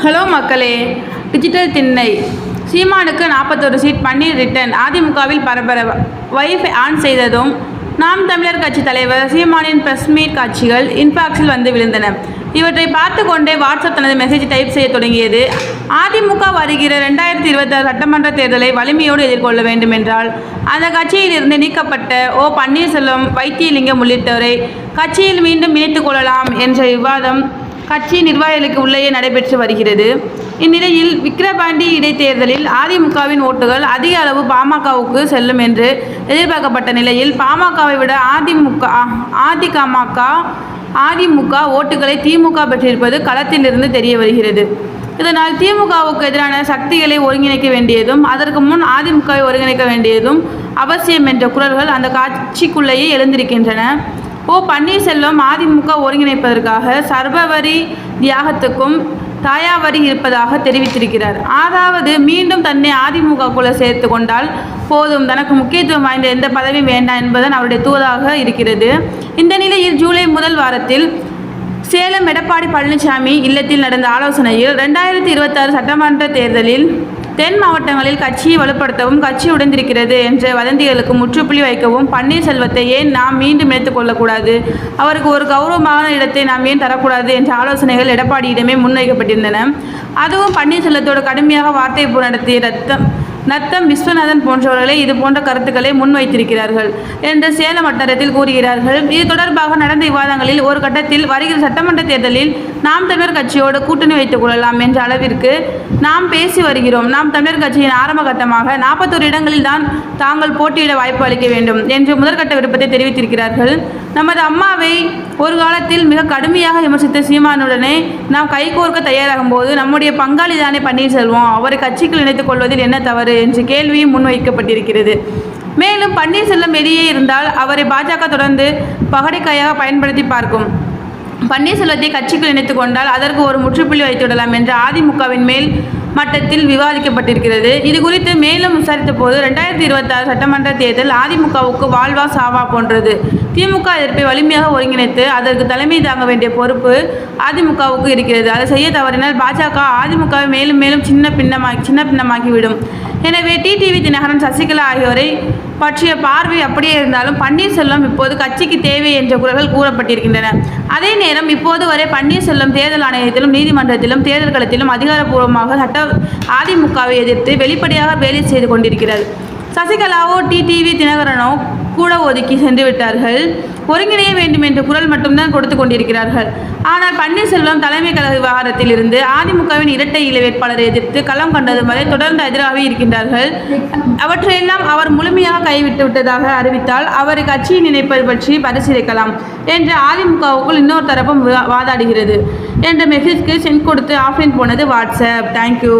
Hello மக்களே, digital திண்ணை சீமானுக்கு 41 சீட், பன்னீர் ரிட்டன். அதிமுகவில் பரபரப்பு. வைஃபை ஆன் செய்ததும் நாம் தமிழர் கட்சி தலைவர் சீமானின் பிரஸ் மீட் காட்சிகள் இன்பாக்ஸில் வந்து விழுந்தன. இவற்றை பார்த்து கொண்டே வாட்ஸ்அப் தனது மெசேஜ் டைப் செய்ய தொடங்கியது. அதிமுக வருகிற 2026 சட்டமன்ற தேர்தலை வலிமையோடு எதிர்கொள்ள வேண்டும் என்றால் அந்த கட்சியில் இருந்து நீக்கப்பட்ட பன்னீர்செல்வம், வைத்தியலிங்கம் உள்ளிட்டோரை கட்சியில் மீண்டும் இணைத்துக் கொள்ளலாம் என்ற விவாதம் கட்சி நிர்வாகிகளுக்கு உள்ளேயே நடைபெற்று வருகிறது. இந்நிலையில் விக்கிரவாண்டி இடைத்தேர்தலில் அதிமுகவின் ஓட்டுகள் அதிக அளவு பாமகவுக்கு செல்லும் என்று எதிர்பார்க்கப்பட்ட நிலையில் பாமகவை விட அதிமுக ஓட்டுகளை திமுக பெற்றிருப்பது களத்திலிருந்து தெரிய வருகிறது. இதனால் திமுகவுக்கு எதிரான சக்திகளை ஒருங்கிணைக்க வேண்டியதும் அதற்கு முன் அதிமுகவை ஒருங்கிணைக்க வேண்டியதும் அவசியம் என்ற குரல்கள் அந்த கட்சிக்குள்ளேயே எழுந்திருக்கின்றன. பன்னீர்செல்வம் அதிமுக ஒருங்கிணைப்பதற்காக சர்வவரி தியாகத்துக்கும் தாயாவரி இருப்பதாக தெரிவித்திருக்கிறார். அதாவது மீண்டும் தன்னை அதிமுகக்குள்ள சேர்த்து கொண்டால் போதும், தனக்கு முக்கியத்துவம் வாய்ந்த எந்த பதவியும் வேண்டாம் என்பதன் அவருடைய தூதாக இருக்கிறது. இந்த நிலையில் ஜூலை முதல் வாரத்தில் சேலம் எடப்பாடி பழனிசாமி இல்லத்தில் நடந்த ஆலோசனையில் 2026 சட்டமன்ற தேர்தலில் தென் மாவட்டங்களில் கட்சியை வலுப்படுத்தவும் கட்சி உடைந்திருக்கிறது என்ற வதந்திகளுக்கு முற்றுப்புள்ளி வைக்கவும் பன்னீர்செல்வத்தை ஏன் நாம் மீண்டும் இணைத்துக் கொள்ளக்கூடாது, அவருக்கு ஒரு கௌரவமான இடத்தை நாம் ஏன் தரக்கூடாது என்ற ஆலோசனைகள் எடப்பாடியிடமே முன்வைக்கப்பட்டிருந்தன. அதுவும் பன்னீர்செல்வத்தோடு கடுமையாக வார்த்தை போர் நடத்திய நத்தம் விஸ்வநாதன் போன்றவர்களே இது போன்ற கருத்துக்களை முன்வைத்திருக்கிறார்கள் என்று சேலம் வட்டாரத்தில் கூறுகிறார்கள். இது தொடர்பாக நடந்த விவாதங்களில் ஒரு கட்டத்தில் வருகிற சட்டமன்ற தேர்தலில் நாம் தமிழர் கட்சியோடு கூட்டணி வைத்துக் கொள்ளலாம் என்ற அளவிற்கு நாம் பேசி வருகிறோம். நாம் தமிழர் கட்சியின் ஆரம்ப கட்டமாக 41 இடங்களில் தான் தாங்கள் போட்டியிட வாய்ப்பு அளிக்க வேண்டும் என்று முதற்கட்ட விருப்பத்தை தெரிவித்திருக்கிறார்கள். நமது அம்மாவை ஒரு காலத்தில் மிக கடுமையாக விமர்சித்த சீமானுடனே நாம் கைகோர்க்க தயாராகும் போது நம்முடைய பங்காளி தானே பன்னீர்செல்வம், அவரை கட்சிக்குள் இணைத்துக் கொள்வதில் என்ன தவறு என்ற கேள்வியும் முன்வைக்கப்பட்டிருக்கிறது. மேலும் பன்னீர்செல்வம் வெளியே இருந்தால் அவரை பாஜக தொடர்ந்து பகடைக்காயாக பயன்படுத்தி பார்க்கும். பன்னீர்செல்வத்தை கட்சிக்குள் இணைத்துக் கொண்டால் அதற்கு ஒரு முற்றுப்புள்ளி வைத்துவிடலாம் என்ற அதிமுகவின் மேல் மட்டத்தில் விவாதிக்கப்பட்டிருக்கிறது. இது குறித்து மேலும் விசாரித்த போது 2026 சட்டமன்ற தேர்தல் அதிமுகவுக்கு வாழ்வா சாவா போன்றது. திமுக எதிர்ப்பை வலிமையாக ஒருங்கிணைத்து அதற்கு தலைமை தாங்க வேண்டிய பொறுப்பு அதிமுகவுக்கு இருக்கிறது. அதை செய்ய தவறினால் பாஜக அதிமுகவை மேலும் மேலும் சின்ன பின்னமாக்கிவிடும். எனவே டிடிவி தினகரன், சசிகலா ஆகியோரை பற்றிய பார்வை அப்படியே இருந்தாலும் பன்னீர்செல்வம் இப்போது கட்சிக்கு தேவை என்ற குரல்கள் கூறப்பட்டிருக்கின்றன. அதே நேரம் இப்போது வரை பன்னீர்செல்வம் தேர்தல் ஆணையத்திலும் நீதிமன்றத்திலும் தேர்தல் களத்திலும் அதிகாரப்பூர்வமாக அதிமுகவை எதிர்த்து வெளிப்படையாக வேலை செய்து கொண்டிருக்கிறார். சசிகலாவோ டிடிவி தினகரனோ கூட ஒதுக்கி சென்று விட்டார்கள். ஒருங்கிணைய வேண்டும் என்ற குரல் மட்டும்தான் கொடுத்து கொண்டிருக்கிறார்கள். ஆனால் பன்னீர்செல்வம் தலைமை கழக விவகாரத்தில் இருந்து அதிமுகவின் இரட்டை இலை வேட்பாளரை எதிர்த்து களம் கண்டது வரை தொடர்ந்து எதிராகவே இருக்கின்றார்கள். அவற்றையெல்லாம் அவர் முழுமையாக கைவிட்டு விட்டதாக அறிவித்தால் அவரை கட்சியில் இணைப்பது பற்றி பரிசீலிக்கலாம் என்று அதிமுகவுக்குள் இன்னொரு தரப்பும் வாதாடுகிறது என்ற மெசேஜ்க்கு சென்ட் கொடுத்து ஆஃப்லைன் போனது வாட்ஸ்அப். தேங்க்யூ.